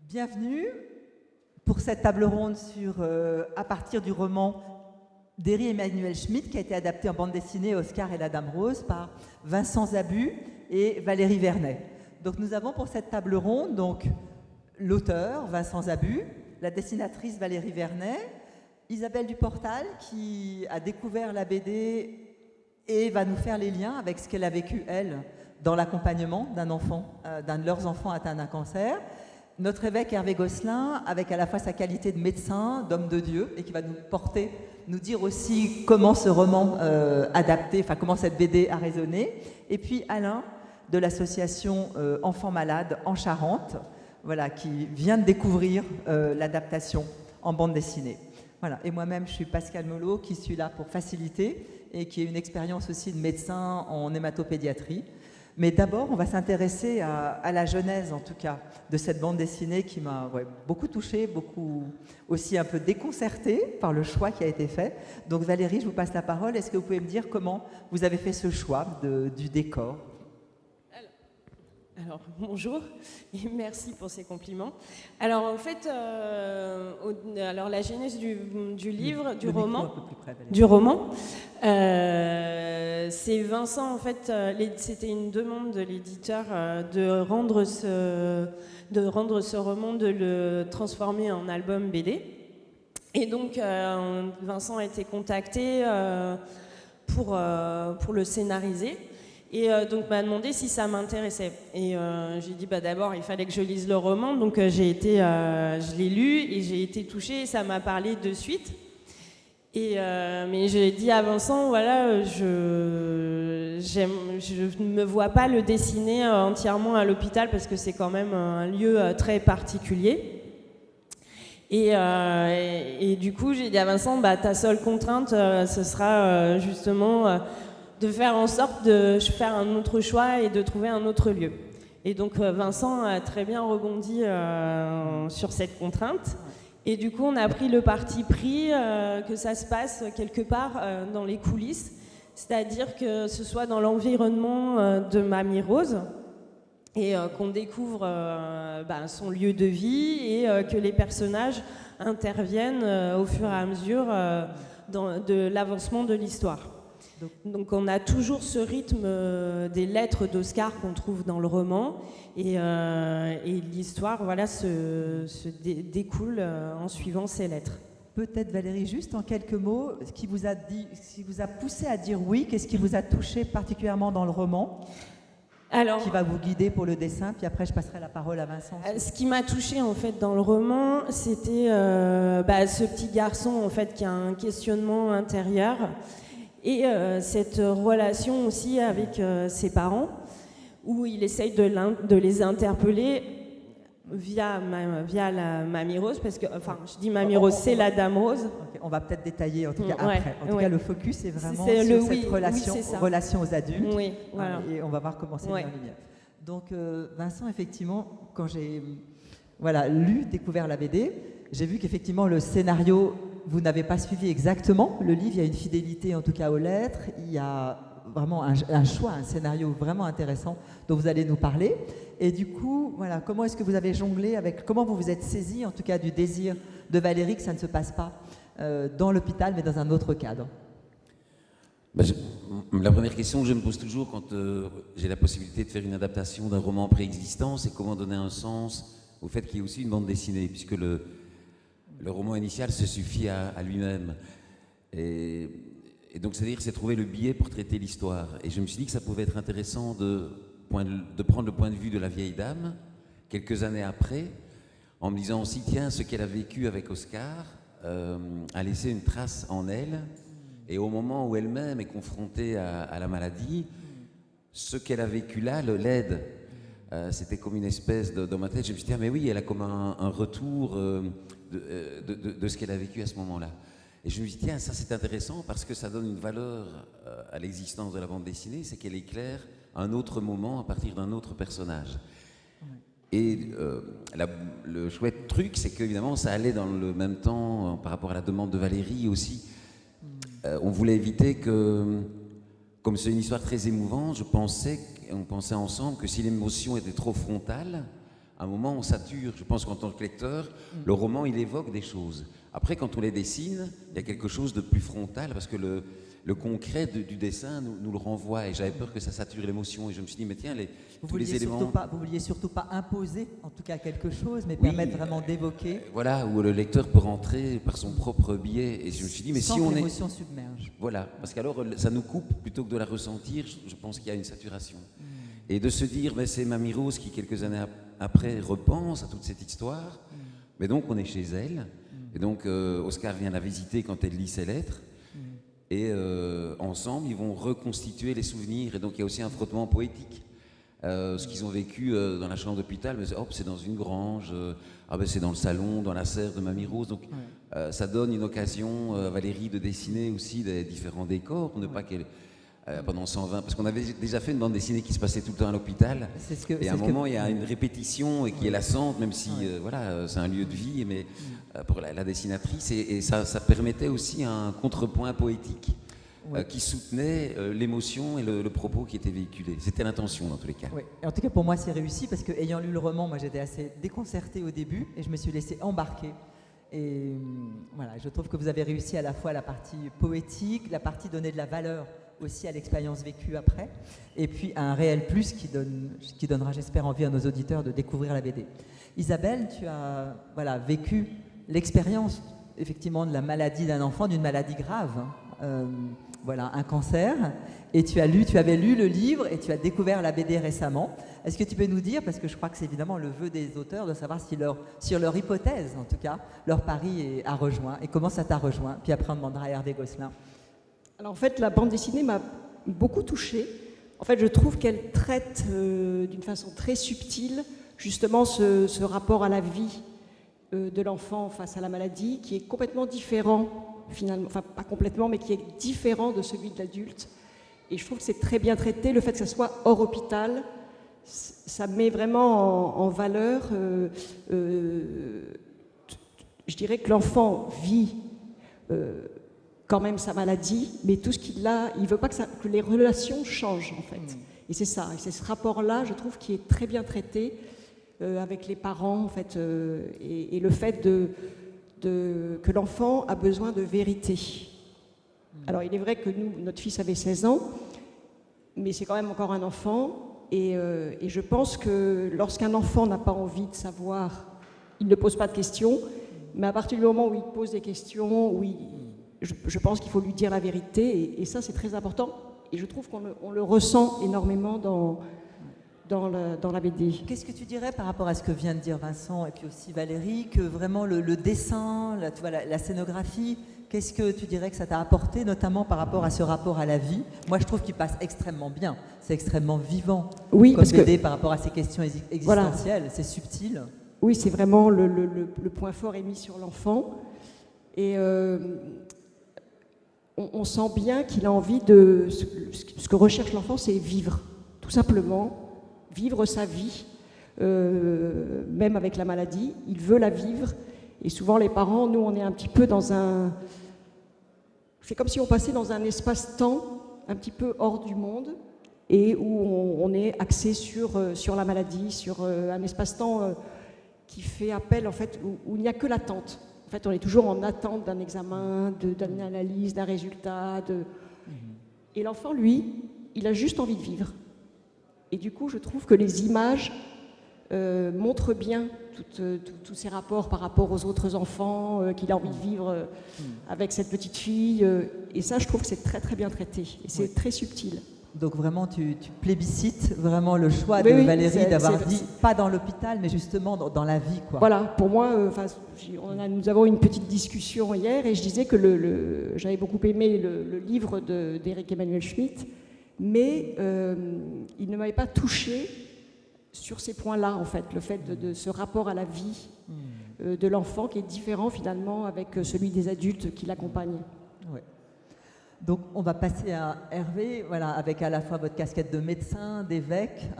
Bienvenue pour cette table ronde à partir du roman d'Héry Emmanuel Schmitt qui a été adapté en bande dessinée Oscar et la Dame Rose par Vincent Zabu et Valérie Vernet. Donc nous avons pour cette table ronde l'auteur Vincent Zabu, la dessinatrice Valérie Vernet, Isabelle Duportal qui a découvert la BD et va nous faire les liens avec ce qu'elle a vécu elle dans l'accompagnement d'un de leurs enfants atteints d'un cancer. Notre évêque Hervé Gosselin, avec à la fois sa qualité de médecin, d'homme de Dieu, et qui va nous dire aussi comment ce roman adapté, enfin comment cette BD a résonné. Et puis Alain, de l'association Enfants Malades en Charente, voilà, qui vient de découvrir l'adaptation en bande dessinée. Voilà. Et moi-même, je suis Pascal Molot, qui suis là pour faciliter, et qui ai une expérience aussi de médecin en hématopédiatrie. Mais d'abord, on va s'intéresser à la genèse, en tout cas, de cette bande dessinée qui m'a beaucoup touchée, beaucoup aussi un peu déconcertée par le choix qui a été fait. Donc Valérie, je vous passe la parole. Est-ce que vous pouvez me dire comment vous avez fait ce choix du décor ? Alors, bonjour et merci pour ces compliments. Alors, en fait, la genèse du livre, du roman, c'est Vincent, en fait, c'était une demande de l'éditeur de rendre ce roman, de le transformer en album BD. Et donc, Vincent a été contacté pour le scénariser. Et donc m'a demandé si ça m'intéressait. Et j'ai dit d'abord il fallait que je lise le roman, donc je l'ai lu et j'ai été touchée et ça m'a parlé de suite. Mais j'ai dit à Vincent, voilà, je ne me vois pas le dessiner entièrement à l'hôpital parce que c'est quand même un lieu très particulier. Et du coup j'ai dit à Vincent, ta seule contrainte ce sera justement de faire en sorte de faire un autre choix et de trouver un autre lieu. Et donc Vincent a très bien rebondi sur cette contrainte. Et du coup, on a pris le parti pris que ça se passe quelque part dans les coulisses, c'est-à-dire que ce soit dans l'environnement de Mamie Rose et qu'on découvre son lieu de vie et que les personnages interviennent au fur et à mesure de l'avancement de l'histoire. Donc on a toujours ce rythme des lettres d'Oscar qu'on trouve dans le roman et l'histoire se découle en suivant ces lettres. Peut-être Valérie, juste en quelques mots, ce qui vous a poussé à dire oui, qu'est-ce qui vous a touché particulièrement dans le roman ? Alors, qui va vous guider pour le dessin, puis après je passerai la parole à Vincent. Ce qui m'a touchée en fait dans le roman, c'était ce petit garçon en fait qui a un questionnement intérieur. Et cette relation aussi avec ses parents, où il essaye de les interpeller via la Mamie Rose, parce que, je dis Mamie Rose, c'est la Dame Rose. Okay, on va peut-être détailler en tout cas après. En tout cas, le focus est vraiment sur cette relation aux adultes. Oui, voilà. Et on va voir comment c'est mis en lumière. Donc, Vincent, effectivement, quand j'ai découvert la BD, j'ai vu qu'effectivement, le scénario... Vous n'avez pas suivi exactement le livre, il y a une fidélité en tout cas aux lettres, il y a vraiment un choix, un scénario vraiment intéressant dont vous allez nous parler. Et du coup, voilà, comment est-ce que vous avez jonglé avec, comment vous vous êtes saisi en tout cas du désir de Valérie que ça ne se passe pas dans l'hôpital mais dans un autre cadre ? La première question que je me pose toujours quand j'ai la possibilité de faire une adaptation d'un roman préexistant, c'est comment donner un sens au fait qu'il y ait aussi une bande dessinée, puisque le roman initial se suffit à lui-même. Et donc, c'est trouver le biais pour traiter l'histoire. Et je me suis dit que ça pouvait être intéressant de prendre le point de vue de la vieille dame, quelques années après, en me disant aussi, tiens, ce qu'elle a vécu avec Oscar a laissé une trace en elle. Et au moment où elle-même est confrontée à la maladie, ce qu'elle a vécu là l'aide. C'était comme une espèce dans ma tête, je me suis dit, mais oui, elle a comme un retour de ce qu'elle a vécu à ce moment-là. Et je me suis dit, tiens, ça c'est intéressant parce que ça donne une valeur à l'existence de la bande dessinée, c'est qu'elle éclaire un autre moment à partir d'un autre personnage. Et le chouette truc, c'est qu'évidemment, ça allait dans le même temps, par rapport à la demande de Valérie aussi, on voulait éviter que, comme c'est une histoire très émouvante, on pensait ensemble que si l'émotion était trop frontale, à un moment, on sature. Je pense qu'en tant que lecteur, le roman, il évoque des choses. Après, quand on les dessine, il y a quelque chose de plus frontal, parce que le concret du dessin nous le renvoie. Et j'avais peur que ça sature l'émotion. Et je me suis dit, mais tiens, tous les éléments... Vous vouliez surtout pas imposer, en tout cas, quelque chose, mais Oui, permettre vraiment d'évoquer. Voilà, où le lecteur peut rentrer par son propre biais. Et je me suis dit, mais sans si que on est... l'émotion submerge. Voilà, parce qu'alors, ça nous coupe plutôt que de la ressentir. Je pense qu'il y a une saturation. Et de se dire, mais c'est Mamie Rose qui, quelques années après, repense à toute cette histoire. Mais donc, on est chez elle. Et donc, Oscar vient la visiter quand elle lit ses lettres. Et ensemble, ils vont reconstituer les souvenirs. Et donc, il y a aussi un frottement poétique. Ce qu'ils ont vécu dans la chambre d'hôpital, mais hop, c'est dans une grange, c'est dans le salon, dans la serre de Mamie Rose. Donc, ça donne une occasion à Valérie de dessiner aussi des différents décors, pour ne pas qu'elle... pendant 120, parce qu'on avait déjà fait une bande dessinée qui se passait tout le temps à l'hôpital. Et à un moment, il y a une répétition et qui est lassante, même si c'est un lieu de vie, mais pour la dessinatrice, et ça permettait aussi un contrepoint poétique qui soutenait l'émotion et le propos qui était véhiculé. C'était l'intention dans tous les cas. Oui. Et en tout cas, pour moi, c'est réussi parce que, ayant lu le roman, moi, j'étais assez déconcertée au début et je me suis laissée embarquer. Et voilà, je trouve que vous avez réussi à la fois la partie poétique, la partie donner de la valeur aussi à l'expérience vécue après, et puis un réel plus qui donnera, j'espère, envie à nos auditeurs de découvrir la BD. Isabelle, tu as vécu l'expérience effectivement de la maladie d'un enfant, d'une maladie grave, un cancer, et tu avais lu le livre et tu as découvert la BD récemment. Est-ce que tu peux nous dire, parce que je crois que c'est évidemment le vœu des auteurs de savoir si sur leur hypothèse, en tout cas, leur pari a rejoint, et comment ça t'a rejoint, puis après on demandera à Hervé Gosselin. Alors en fait, la bande dessinée m'a beaucoup touchée. En fait, je trouve qu'elle traite d'une façon très subtile justement ce rapport à la vie de l'enfant face à la maladie, qui est complètement différent finalement, enfin pas complètement, mais qui est différent de celui de l'adulte. Et je trouve que c'est très bien traité. Le fait que ça soit hors hôpital, ça met vraiment en valeur. Je dirais que l'enfant vit quand même sa maladie, mais tout ce qu'il a, il ne veut pas que les relations changent en fait. Et c'est ça, et c'est ce rapport-là, je trouve, qui est très bien traité avec les parents en fait, et le fait que l'enfant a besoin de vérité. Alors il est vrai que notre fils avait 16 ans, mais c'est quand même encore un enfant, et je pense que lorsqu'un enfant n'a pas envie de savoir, il ne pose pas de questions, mais à partir du moment où il pose des questions, je pense qu'il faut lui dire la vérité, et ça c'est très important, et je trouve qu'on le ressent énormément dans la BD. Qu'est-ce que tu dirais par rapport à ce que vient de dire Vincent et puis aussi Valérie, que vraiment le dessin, la scénographie, qu'est-ce que tu dirais que ça t'a apporté, notamment par rapport à ce rapport à la vie? Moi je trouve qu'il passe extrêmement bien, c'est extrêmement vivant, oui, comme BD par rapport à ces questions existentielles, c'est subtil. Oui, c'est vraiment le point fort est mis sur l'enfant, et on sent bien qu'il a envie de... Ce que recherche l'enfant, c'est vivre, tout simplement, vivre sa vie, même avec la maladie. Il veut la vivre, et souvent les parents, nous, on est un petit peu dans un... C'est comme si on passait dans un espace-temps un petit peu hors du monde, et où on est axé sur la maladie, sur un espace-temps qui fait appel, en fait, où il n'y a que l'attente. En fait, on est toujours en attente d'un examen, d'une analyse, d'un résultat. Et l'enfant, lui, il a juste envie de vivre. Et du coup, je trouve que les images montrent bien tous ces rapports par rapport aux autres enfants qu'il a envie de vivre avec cette petite fille. Et ça, je trouve que c'est très, très bien traité. Et c'est très subtil. Donc vraiment, tu plébiscites vraiment le choix de Valérie d'avoir dit pas dans l'hôpital, mais justement dans la vie, quoi. Voilà, pour moi, nous avons eu une petite discussion hier et je disais que j'avais beaucoup aimé le livre d'Éric Emmanuel Schmitt, mais il ne m'avait pas touché sur ces points-là, en fait, le fait de ce rapport à la vie de l'enfant qui est différent finalement avec celui des adultes qui l'accompagnent. Ouais. Donc on va passer à Hervé, avec à la fois votre casquette de médecin, d'évêque,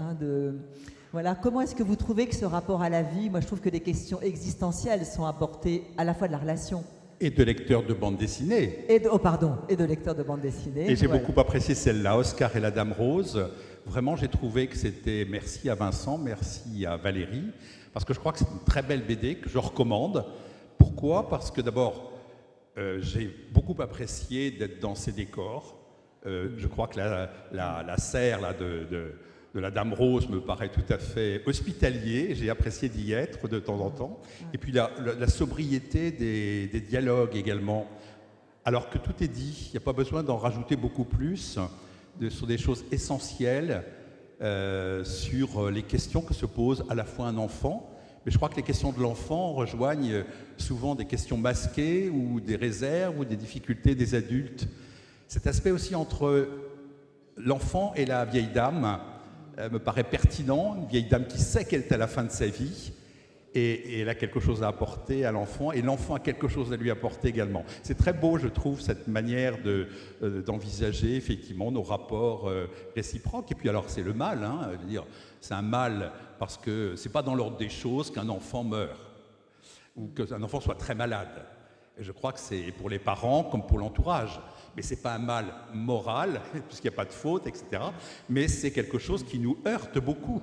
comment est-ce que vous trouvez que ce rapport à la vie, moi je trouve que des questions existentielles sont apportées à la fois de la relation. Et de lecteurs de bande dessinée. Et de lecteurs de bande dessinée. Et j'ai beaucoup apprécié celle-là, Oscar et la Dame Rose. vraiment, j'ai trouvé que c'était... Merci à Vincent, merci à Valérie, parce que je crois que c'est une très belle BD que je recommande. Pourquoi? Parce que d'abord, j'ai beaucoup apprécié d'être dans ces décors. Je crois que la serre là, de la Dame Rose me paraît tout à fait hospitalier. J'ai apprécié d'y être de temps en temps. Et puis la sobriété des dialogues également. Alors que tout est dit, il n'y a pas besoin d'en rajouter beaucoup plus sur des choses essentielles, sur les questions que se pose à la fois un enfant. Mais je crois que les questions de l'enfant rejoignent souvent des questions masquées ou des réserves ou des difficultés des adultes. Cet aspect aussi entre l'enfant et la vieille dame me paraît pertinent. Une vieille dame qui sait qu'elle est à la fin de sa vie et elle a quelque chose à apporter à l'enfant et l'enfant a quelque chose à lui apporter également. C'est très beau, je trouve, cette manière d'envisager effectivement nos rapports réciproques. Et puis alors c'est le mal, hein, je veux dire, c'est un mal parce que c'est pas dans l'ordre des choses qu'un enfant meurt ou qu'un enfant soit très malade. Et je crois que c'est pour les parents comme pour l'entourage. Mais ce n'est pas un mal moral, puisqu'il n'y a pas de faute, etc. Mais c'est quelque chose qui nous heurte beaucoup.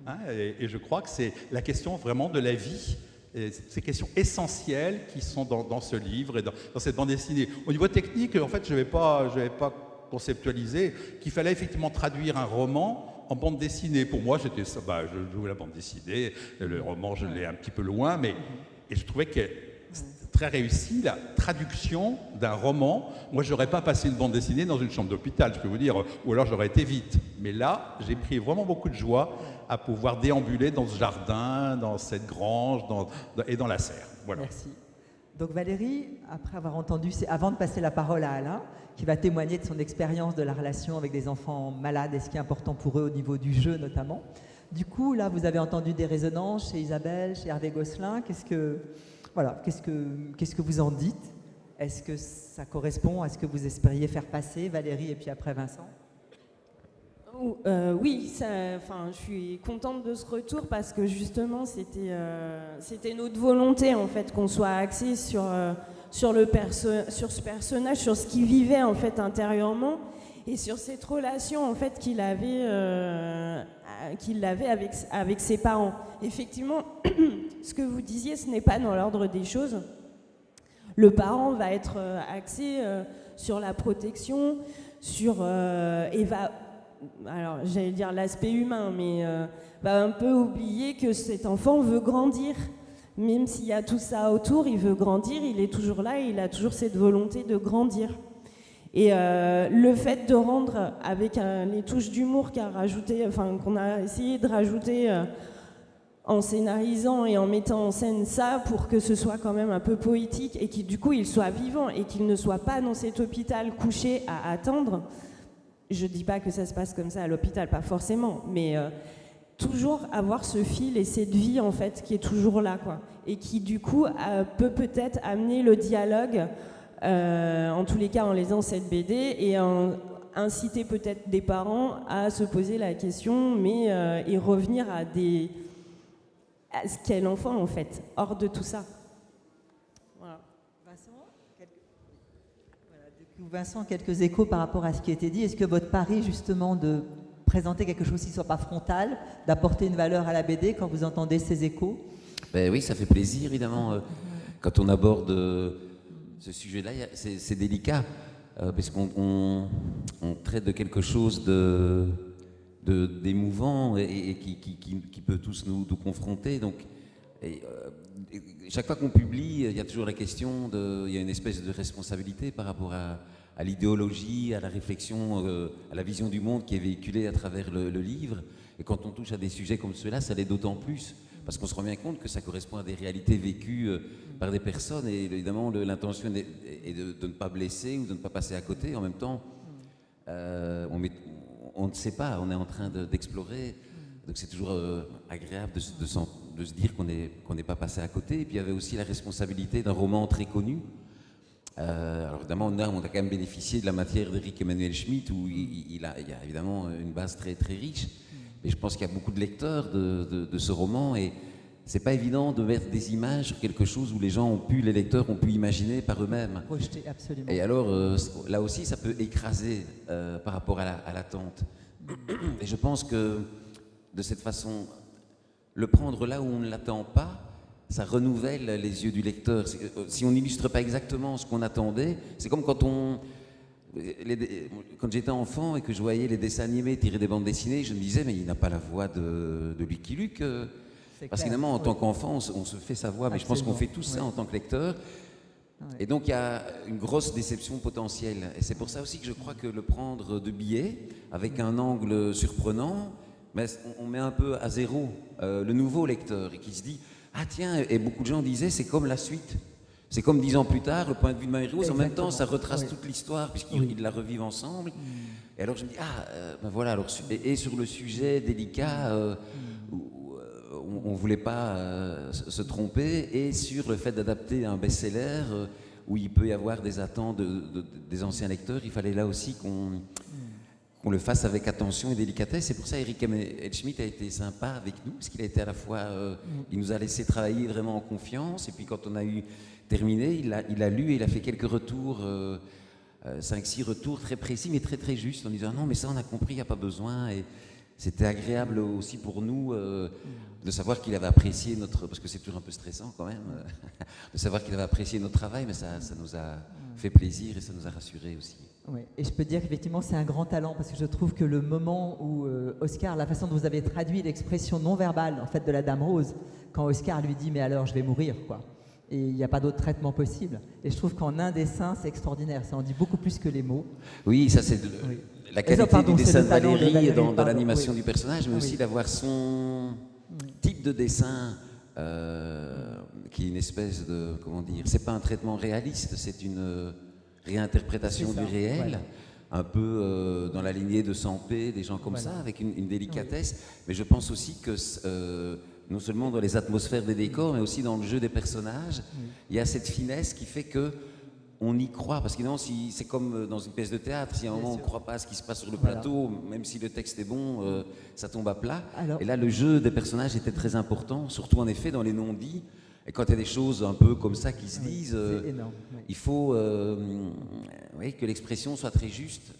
Hein, et je crois que c'est la question vraiment de la vie, et ces questions essentielles qui sont dans ce livre et dans cette bande dessinée. Au niveau technique, en fait, je n'avais pas conceptualisé qu'il fallait effectivement traduire un roman en bande dessinée. Pour moi, je jouais la bande dessinée, le roman, je l'ai un petit peu loin, et je trouvais que très réussi, la traduction d'un roman. Moi, je n'aurais pas passé une bande dessinée dans une chambre d'hôpital, je peux vous dire, ou alors j'aurais été vite. Mais là, j'ai pris vraiment beaucoup de joie à pouvoir déambuler dans ce jardin, dans cette grange et dans la serre. Voilà. Merci. Donc Valérie, après avoir entendu, c'est avant de passer la parole à Alain, qui va témoigner de son expérience de la relation avec des enfants malades et ce qui est important pour eux au niveau du jeu notamment. Du coup, là, vous avez entendu des résonances chez Isabelle, chez Hervé Gosselin. Qu'est-ce que vous en dites? Est-ce que ça correspond à ce que vous espériez faire passer, Valérie, et puis après Vincent? Oui, je suis contente de ce retour parce que justement, c'était notre volonté en fait qu'on soit axé sur ce personnage, sur ce qu'il vivait en fait intérieurement et sur cette relation en fait qu'il avait avec ses parents. Effectivement, ce que vous disiez, ce n'est pas dans l'ordre des choses. Le parent va être axé sur la protection, et va, alors j'allais dire l'aspect humain, mais va un peu oublier que cet enfant veut grandir. Même s'il y a tout ça autour, il veut grandir, il est toujours là, et il a toujours cette volonté de grandir. Et le fait de rendre avec les touches d'humour qu'on a essayé de rajouter en scénarisant et en mettant en scène ça pour que ce soit quand même un peu poétique et qu'il du coup il soit vivant et qu'il ne soit pas dans cet hôpital couché à attendre. Je dis pas que ça se passe comme ça à l'hôpital, pas forcément, mais toujours avoir ce fil et cette vie en fait qui est toujours là, quoi, et qui du coup peut-être amener le dialogue. En tous les cas en lisant cette BD et inciter peut-être des parents à se poser la question et revenir à ce qu'est l'enfant en fait, hors de tout ça. Voilà. Vincent, quelques échos par rapport à ce qui a été dit. Est-ce que votre pari justement de présenter quelque chose qui ne soit pas frontal, d'apporter une valeur à la BD quand vous entendez ces échos? Ben oui, ça fait plaisir évidemment quand on aborde ce sujet-là, c'est délicat, parce qu'on traite de quelque chose d'émouvant et qui peut tous nous confronter. Donc, chaque fois qu'on publie, il y a toujours la question il y a une espèce de responsabilité par rapport à l'idéologie, à la réflexion, à la vision du monde qui est véhiculée à travers le livre. Et quand on touche à des sujets comme ceux-là, ça l'est d'autant plus. Parce qu'on se rend bien compte que ça correspond à des réalités vécues par des personnes et évidemment l'intention est de ne pas blesser ou de ne pas passer à côté. En même temps, on ne sait pas, on est en train d'explorer. Donc c'est toujours agréable de se dire qu'on n'est pas passé à côté. Et puis il y avait aussi la responsabilité d'un roman très connu. Alors évidemment, on a quand même bénéficié de la matière d'Éric Emmanuel Schmitt où il y a évidemment une base très, très riche. Et je pense qu'il y a beaucoup de lecteurs de ce roman et c'est pas évident de mettre des images sur quelque chose où les lecteurs ont pu imaginer par eux-mêmes. Projeter, absolument. Et alors, là aussi, ça peut écraser par rapport à l'attente. Et je pense que de cette façon, le prendre là où on ne l'attend pas, ça renouvelle les yeux du lecteur. Si on n'illustre pas exactement ce qu'on attendait, c'est comme quand quand j'étais enfant et que je voyais les dessins animés tirer des bandes dessinées, je me disais, mais il n'a pas la voix de Lucky Luke. Parce qu'évidemment, en tant qu'enfant, on se fait sa voix, mais je pense qu'on fait tout ça en tant que lecteur. Et donc, il y a une grosse déception potentielle. Et c'est pour ça aussi que je crois que le prendre de biais, avec un angle surprenant, mais on met un peu à zéro le nouveau lecteur et qui se dit, ah tiens, et beaucoup de gens disaient, c'est comme la suite. C'est comme 10 ans plus tard, le point de vue de Marie-Rose, en même temps, ça retrace toute l'histoire, puisqu'ils la revivent ensemble. Et alors je me dis, ben voilà, alors, et sur le sujet délicat, où on ne voulait pas se tromper, et sur le fait d'adapter un best-seller, où il peut y avoir des attentes des anciens lecteurs, il fallait là aussi qu'on le fasse avec attention et délicatesse. C'est pour ça Eric Edschmidt a été sympa avec nous, parce qu'il a été à la fois, il nous a laissé travailler vraiment en confiance, et puis quand on a eu terminé, il a lu et il a fait quelques retours, 5-6 retours très précis, mais très très justes, en disant non mais ça on a compris, il n'y a pas besoin, et c'était agréable aussi pour nous de savoir qu'il avait apprécié parce que c'est toujours un peu stressant quand même, de savoir qu'il avait apprécié notre travail, mais ça nous a fait plaisir et ça nous a rassurés aussi. Oui, et je peux dire qu'effectivement c'est un grand talent, parce que je trouve que le moment où Oscar, la façon dont vous avez traduit l'expression non verbale en fait de la Dame Rose, quand Oscar lui dit mais alors je vais mourir quoi, et il n'y a pas d'autre traitement possible, et je trouve qu'en un dessin c'est extraordinaire, ça en dit beaucoup plus que les mots. Oui, ça c'est la qualité du dessin de Valérie dans l'animation du personnage, mais aussi d'avoir son type de dessin qui est une espèce de, comment dire, c'est pas un traitement réaliste, c'est une réinterprétation du réel, un peu dans la lignée de Sampé, des gens comme ça, avec une délicatesse. Mais je pense aussi que non seulement dans les atmosphères des décors, mais aussi dans le jeu des personnages, il y a cette finesse qui fait que on y croit. Parce que non, c'est comme dans une pièce de théâtre, si à un moment on ne croit pas à ce qui se passe sur le plateau, même si le texte est bon, ça tombe à plat. Et là, le jeu des personnages était très important, surtout en effet dans les non-dits. Et quand il y a des choses un peu comme ça qui se disent, il faut que l'expression soit très juste.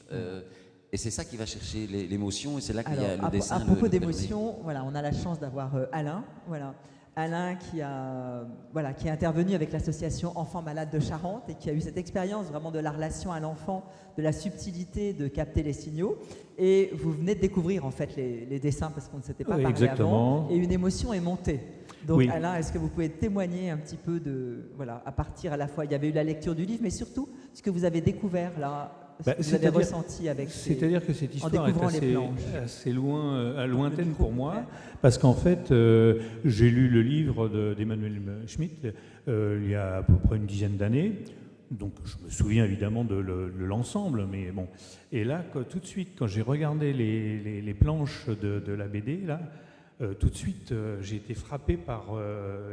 Et c'est ça qui va chercher l'émotion, et c'est là qu'il y a le dessin. À propos d'émotion, voilà, on a la chance d'avoir Alain. Voilà. Alain qui est intervenu avec l'association Enfants Malades de Charente et qui a eu cette expérience vraiment de la relation à l'enfant, de la subtilité de capter les signaux. Et vous venez de découvrir en fait les dessins, parce qu'on ne s'était pas parlé avant, et une émotion est montée. Donc Alain, est-ce que vous pouvez témoigner un petit peu à partir à la fois, il y avait eu la lecture du livre, mais surtout ce que vous avez découvert là, ce que vous avez ressenti avec c'est-à-dire que cette histoire est assez lointaine pour moi, parce qu'en fait, j'ai lu le livre d'Emmanuel Schmitt il y a à peu près une dizaine d'années, donc je me souviens évidemment de l'ensemble, mais bon. Et là, tout de suite, quand j'ai regardé les planches de la BD, là, tout de suite, j'ai été frappé par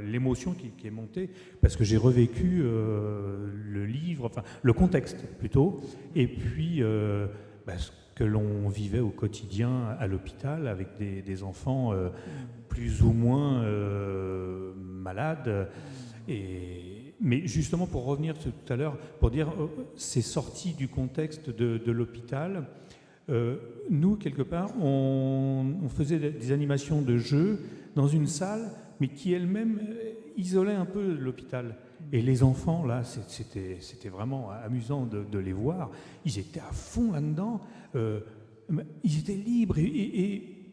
l'émotion qui est montée, parce que j'ai revécu le livre, enfin le contexte plutôt, et puis ce que l'on vivait au quotidien à l'hôpital avec des enfants plus ou moins malades. Mais justement, pour revenir tout à l'heure, pour dire c'est sorti du contexte de l'hôpital. Nous, quelque part, on faisait des animations de jeux dans une salle, mais qui elle-même isolait un peu l'hôpital. Et les enfants, là, c'était vraiment amusant de les voir. Ils étaient à fond là-dedans. Ils étaient libres.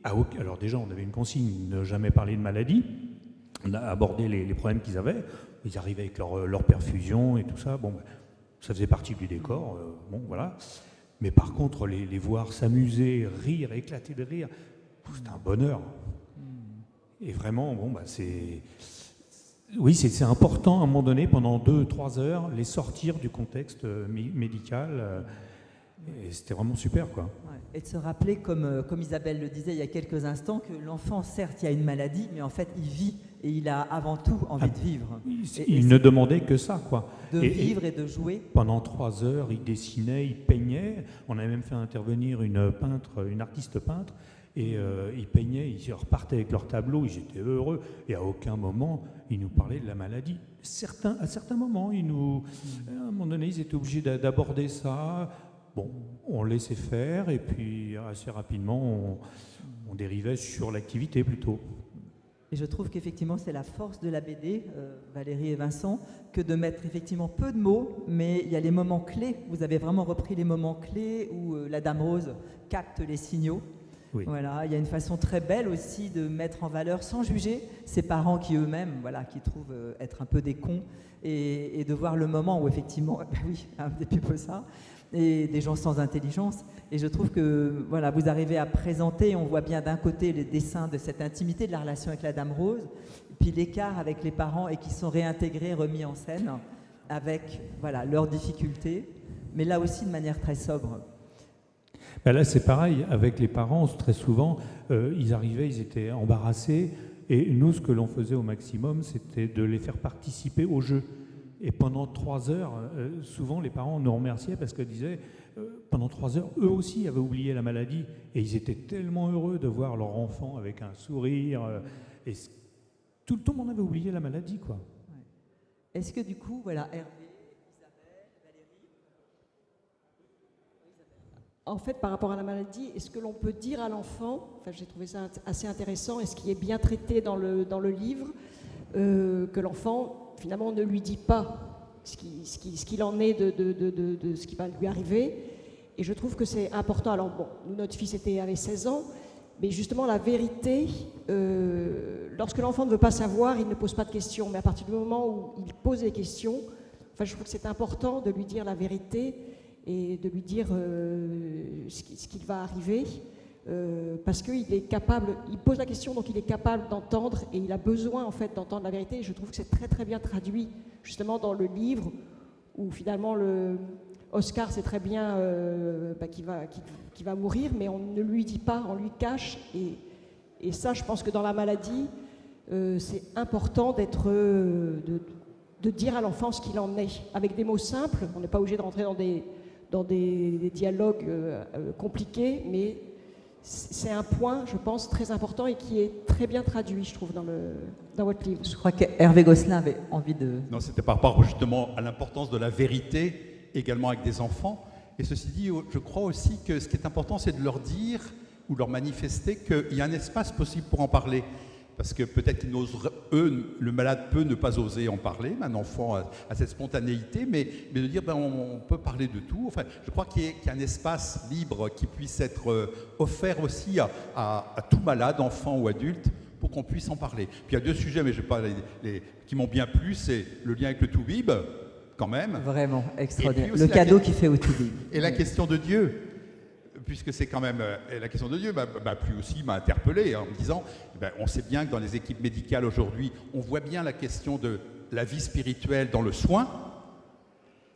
Alors déjà, on avait une consigne, ne jamais parler de maladie. On a abordé les problèmes qu'ils avaient. Ils arrivaient avec leur perfusion et tout ça. Bon, ça faisait partie du décor. Voilà. Mais par contre, les voir s'amuser, rire, éclater de rire, c'est un bonheur. Et vraiment, c'est important à un moment donné, pendant 2-3 heures, les sortir du contexte médical. Et c'était vraiment super, quoi. Et de se rappeler, comme Isabelle le disait il y a quelques instants, que l'enfant, certes, il y a une maladie, mais en fait, il vit et il a avant tout envie de vivre. Il ne demandait que ça, quoi. De vivre et de jouer. Pendant 3 heures, il dessinait, il peignait. On avait même fait intervenir une artiste peintre, et ils peignaient, ils repartaient avec leur tableau, ils étaient heureux. Et à aucun moment, ils nous parlaient de la maladie. À certains moments, à un moment donné, ils étaient obligés d'aborder ça. Bon, on laissait faire et puis assez rapidement, on dérivait sur l'activité plutôt. Et je trouve qu'effectivement, c'est la force de la BD, Valérie et Vincent, que de mettre effectivement peu de mots, mais il y a les moments clés. Vous avez vraiment repris les moments clés où la Dame Rose capte les signaux. Oui. Voilà, il y a une façon très belle aussi de mettre en valeur, sans juger, ces parents qui eux-mêmes, voilà, qui trouvent être un peu des cons, et de voir le moment où effectivement, ben oui, des pupilles ça, et des gens sans intelligence. Et je trouve que voilà, vous arrivez à présenter, on voit bien d'un côté les dessins de cette intimité de la relation avec la Dame Rose, et puis l'écart avec les parents et qui sont réintégrés, remis en scène, avec voilà, leurs difficultés, mais là aussi de manière très sobre. Ben là, c'est pareil, avec les parents, très souvent, ils arrivaient, ils étaient embarrassés, et nous, ce que l'on faisait au maximum, c'était de les faire participer au jeu. Et pendant 3 heures, souvent les parents nous remerciaient parce qu'ils disaient, pendant 3 heures, eux aussi avaient oublié la maladie, et ils étaient tellement heureux de voir leur enfant avec un sourire, et tout le monde avait oublié la maladie, quoi. Ouais. Est-ce que du coup, voilà, Hervé, Isabelle, Valérie. En fait, par rapport à la maladie, est-ce que l'on peut dire à l'enfant, enfin, j'ai trouvé ça assez intéressant, et ce qui est bien traité dans le livre, que l'enfant, finalement, ne lui dit pas ce qu'il en est de ce qui va lui arriver. Et je trouve que c'est important. Alors, bon, notre fils avait 16 ans, mais justement, la vérité, lorsque l'enfant ne veut pas savoir, il ne pose pas de questions. Mais à partir du moment où il pose des questions, enfin, je trouve que c'est important de lui dire la vérité et de lui dire ce qui va arriver, parce qu'il est capable, il pose la question, donc il est capable d'entendre, et il a besoin en fait d'entendre la vérité. Et je trouve que c'est très très bien traduit justement dans le livre, où finalement Oscar sait très bien qu'il va mourir, mais on ne lui dit pas, on lui cache, et ça, je pense que dans la maladie, c'est important de dire à l'enfant ce qu'il en est, avec des mots simples. On n'est pas obligé de rentrer dans des dialogues compliqués, mais c'est un point, je pense, très important et qui est très bien traduit, je trouve, dans votre livre. Je crois qu'Hervé Gosselin avait envie de... Non, c'était par rapport justement à l'importance de la vérité, également avec des enfants. Et ceci dit, je crois aussi que ce qui est important, c'est de leur dire ou leur manifester qu'il y a un espace possible pour en parler. Parce que peut-être qu'ils n'osent, le malade peut ne pas oser en parler, un enfant a cette spontanéité, mais de dire on peut parler de tout. Enfin, je crois qu'il y a un espace libre qui puisse être offert aussi à tout malade, enfant ou adulte, pour qu'on puisse en parler. Puis il y a 2 sujets, mais je vais pas qui m'ont bien plu, c'est le lien avec le Toubib, quand même. Vraiment extraordinaire. Le cadeau qu'il fait au Toubib. Et la question de Dieu. Puisque c'est quand même la question de Dieu, m'a interpellé en me disant, on sait bien que dans les équipes médicales aujourd'hui, on voit bien la question de la vie spirituelle dans le soin.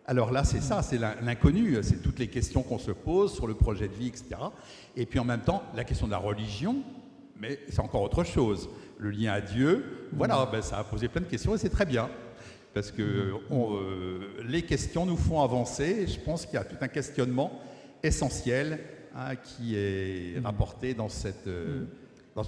Alors là, c'est ça, c'est l'inconnu, c'est toutes les questions qu'on se pose sur le projet de vie, etc. Et puis en même temps, la question de la religion, mais c'est encore autre chose. Le lien à Dieu, voilà, ça a posé plein de questions et c'est très bien. Parce que les questions nous font avancer et je pense qu'il y a tout un questionnement essentiel qui est rapporté dans cet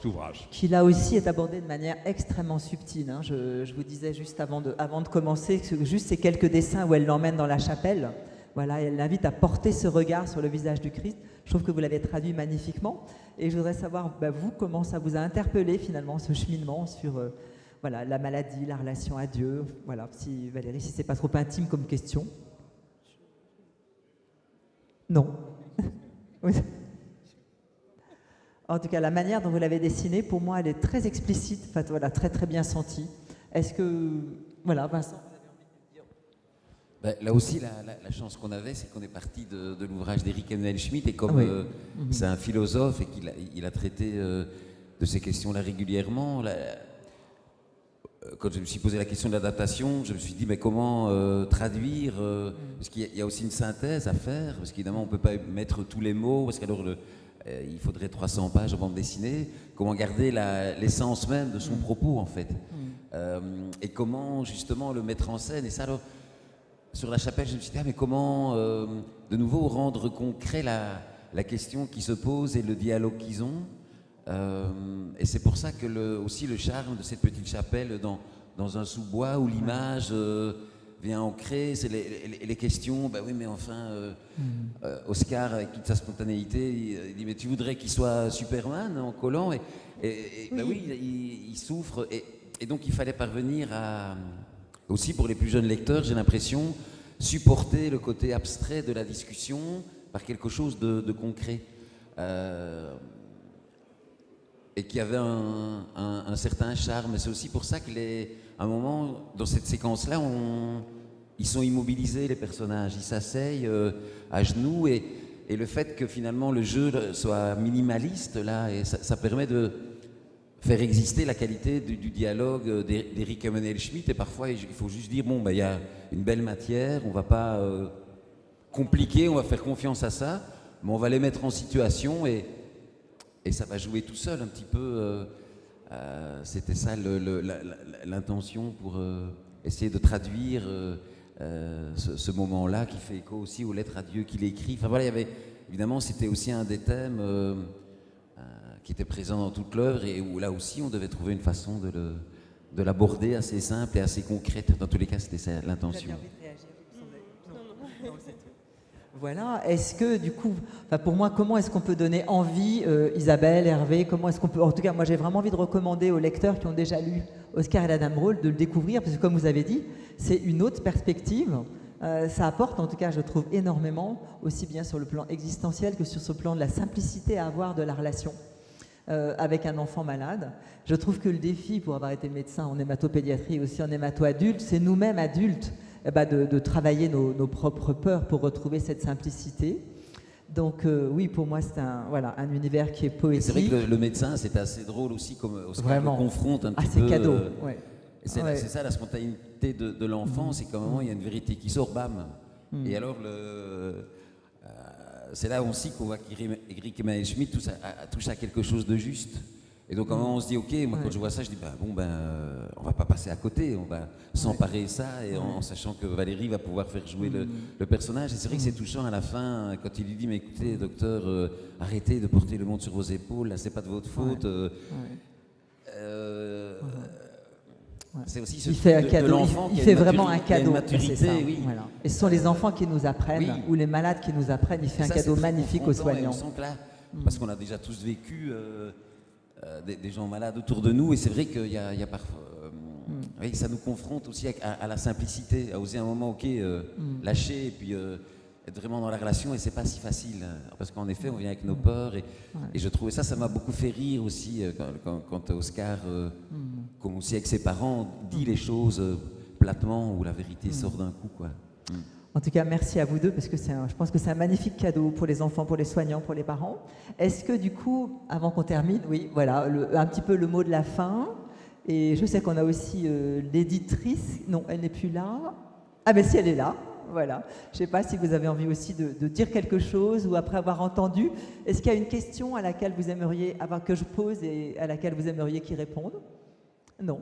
ouvrage. Qui là aussi est abordé de manière extrêmement subtile. Je vous disais juste avant de commencer, que juste ces quelques dessins où elle l'emmène dans la chapelle, voilà, elle l'invite à porter ce regard sur le visage du Christ. Je trouve que vous l'avez traduit magnifiquement. Et je voudrais savoir, vous, comment ça vous a interpellé finalement, ce cheminement sur voilà, la maladie, la relation à Dieu. Voilà, Valérie, si c'est pas trop intime comme question. Non. En tout cas, la manière dont vous l'avez dessinée, pour moi, elle est très explicite, enfin, voilà, très très bien sentie. Est-ce que, voilà, Vincent, vous avez envie de dire? Là aussi, la chance qu'on avait, c'est qu'on est parti de l'ouvrage d'Eric Emmanuel Schmitt, et comme c'est un philosophe et qu'il a traité de ces questions-là régulièrement, quand je me suis posé la question de l'adaptation, je me suis dit, mais comment traduire parce qu'il y a aussi une synthèse à faire, parce qu'évidemment, on ne peut pas mettre tous les mots, parce qu'alors il faudrait 300 pages en bande dessinée. Comment garder l'essence même de son propos, en fait. Et comment, justement, le mettre en scène. Et ça, alors, sur la chapelle, je me suis dit, mais comment, de nouveau, rendre concret la question qui se pose et le dialogue qu'ils ont. Et c'est pour ça que aussi le charme de cette petite chapelle dans un sous-bois où l'image vient ancrer, c'est les questions. Ben oui, mais enfin, Oscar, avec toute sa spontanéité, il dit, mais tu voudrais qu'il soit Superman en collant, et ben oui, il souffre, et donc il fallait parvenir à, aussi pour les plus jeunes lecteurs, j'ai l'impression, supporter le côté abstrait de la discussion par quelque chose de concret. Et qui avait un certain charme. C'est aussi pour ça qu'à un moment, dans cette séquence-là, ils sont immobilisés, les personnages. Ils s'asseyent à genoux, et le fait que finalement le jeu soit minimaliste, là, et ça permet de faire exister la qualité du dialogue d'Éric Emmanuel-Schmitt. Et parfois, il faut juste dire, bon, il y a une belle matière, on ne va pas compliquer, on va faire confiance à ça, mais on va les mettre en situation, et ça va jouer tout seul un petit peu. C'était ça l'intention pour essayer de traduire ce moment-là qui fait écho aussi aux lettres à Dieu qu'il écrit. Enfin voilà, il y avait, évidemment, c'était aussi un des thèmes qui était présent dans toute l'œuvre, et où là aussi on devait trouver une façon de l'aborder assez simple et assez concrète. Dans tous les cas, c'était ça l'intention. Voilà, est-ce que du coup, pour moi, comment est-ce qu'on peut donner envie, Isabelle, Hervé, comment est-ce qu'on peut, en tout cas moi j'ai vraiment envie de recommander aux lecteurs qui ont déjà lu Oscar et la Dame Rose de le découvrir, parce que comme vous avez dit, c'est une autre perspective, ça apporte en tout cas je trouve énormément, aussi bien sur le plan existentiel que sur ce plan de la simplicité à avoir de la relation avec un enfant malade. Je trouve que le défi pour avoir été médecin en hématopédiatrie et aussi en hémato-adulte, c'est nous-mêmes adultes, de travailler nos propres peurs pour retrouver cette simplicité. Donc oui, pour moi, c'est un univers qui est poétique. C'est vrai que le médecin, c'est assez drôle aussi, comme Oscar le confronte un petit peu. C'est cadeau, ouais. C'est ça la spontanéité de l'enfant, c'est qu'à un moment, il y a une vérité qui sort, bam. Et alors, c'est là aussi qu'on voit qu'Éric Emmanuel-Schmitt touche à quelque chose de juste. Et donc, à un moment, on se dit, ok, moi, quand je vois ça, je dis, on va pas passer à côté, on va s'emparer de ça, et en sachant que Valérie va pouvoir faire jouer le personnage. Et c'est vrai que c'est touchant à la fin, quand il lui dit, mais écoutez, docteur, arrêtez de porter le monde sur vos épaules, là, c'est pas de votre faute. C'est aussi ce il fait un de cadeau, l'enfant il fait vraiment un qui a une cadeau. maturité, C'est ça, oui. voilà. Et ce sont les enfants qui nous apprennent, ou les malades qui nous apprennent. Il fait un cadeau magnifique aux soignants. On sent que là, parce qu'on a déjà tous vécu des gens malades autour de nous, et c'est vrai qu'il y a parfois, oui, ça nous confronte aussi à la simplicité, à oser un moment, lâcher, et puis être vraiment dans la relation, et c'est pas si facile, parce qu'en effet, on vient avec nos peurs, et je trouvais ça m'a beaucoup fait rire aussi, quand Oscar, comme aussi avec ses parents, dit les choses platement, où la vérité sort d'un coup, quoi. En tout cas, merci à vous deux, parce que je pense que c'est un magnifique cadeau pour les enfants, pour les soignants, pour les parents. Est-ce que du coup, avant qu'on termine, un petit peu le mot de la fin, et je sais qu'on a aussi l'éditrice, non, elle n'est plus là. Ah ben si, elle est là, voilà. Je ne sais pas si vous avez envie aussi de dire quelque chose, ou après avoir entendu, est-ce qu'il y a une question à laquelle vous aimeriez, que je pose, et à laquelle vous aimeriez qu'il réponde? Non.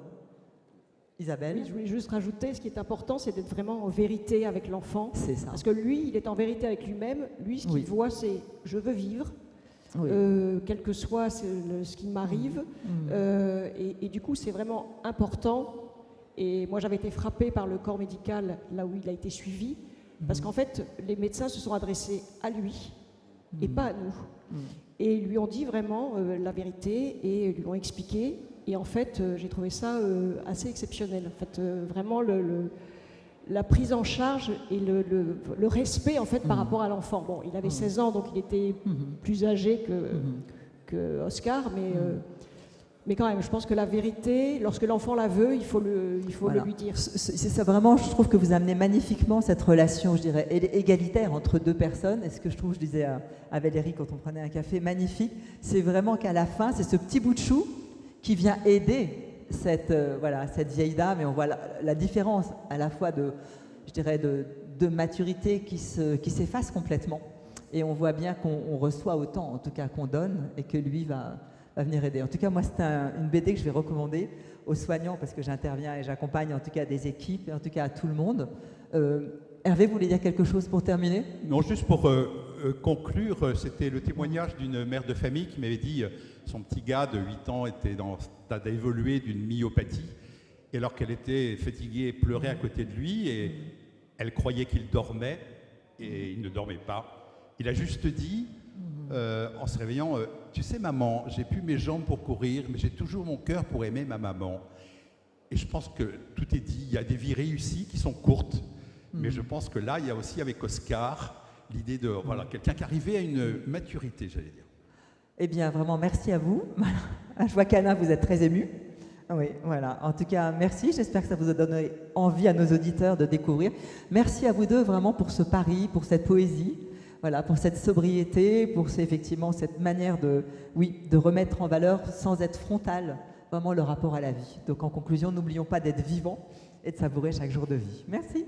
Isabelle? Oui, je voulais juste rajouter, ce qui est important, c'est d'être vraiment en vérité avec l'enfant. C'est ça. Parce que lui, il est en vérité avec lui-même. Lui, ce qu'il voit, c'est « je veux vivre ». Quel que soit ce qui m'arrive. Et du coup, c'est vraiment important. Et moi, j'avais été frappée par le corps médical, là où il a été suivi, parce qu'en fait, les médecins se sont adressés à lui et pas à nous. Et ils lui ont dit vraiment la vérité et lui ont expliqué. Et en fait, j'ai trouvé ça assez exceptionnel. En fait, vraiment, la prise en charge et le respect en fait, par rapport à l'enfant. Bon, il avait 16 ans, donc il était plus âgé que Oscar, mais quand même, je pense que la vérité, lorsque l'enfant la veut, il faut le lui dire. C'est ça, vraiment, je trouve que vous amenez magnifiquement cette relation, je dirais, égalitaire entre deux personnes. Et ce que je trouve, je disais à Valérie quand on prenait un café, magnifique, c'est vraiment qu'à la fin, c'est ce petit bout de chou qui vient aider cette vieille dame, et on voit la différence à la fois de maturité qui s'efface complètement, et on voit bien qu'on reçoit autant, en tout cas qu'on donne, et que lui va venir aider. En tout cas, moi, c'est une BD que je vais recommander aux soignants, parce que j'interviens et j'accompagne en tout cas des équipes, et en tout cas à tout le monde. Hervé, vous voulez dire quelque chose pour terminer? Non, juste pour conclure, c'était le témoignage d'une mère de famille qui m'avait dit son petit gars de 8 ans était dans le stade évolué d'une myopathie, et alors qu'elle était fatiguée et pleurait à côté de lui, et elle croyait qu'il dormait, et il ne dormait pas. Il a juste dit, en se réveillant, tu sais maman, j'ai plus mes jambes pour courir, mais j'ai toujours mon cœur pour aimer ma maman. Et je pense que tout est dit, il y a des vies réussies qui sont courtes, mais je pense que là, il y a aussi avec Oscar, l'idée de voilà, quelqu'un qui arrivait à une maturité, j'allais dire. Eh bien, vraiment, merci à vous. Je vois qu'Anna, vous êtes très émue. Oui, voilà. En tout cas, merci. J'espère que ça vous a donné envie à nos auditeurs de découvrir. Merci à vous deux, vraiment, pour ce pari, pour cette poésie, voilà, pour cette sobriété, pour effectivement cette manière de remettre en valeur, sans être frontal, vraiment le rapport à la vie. Donc, en conclusion, n'oublions pas d'être vivants et de savourer chaque jour de vie. Merci.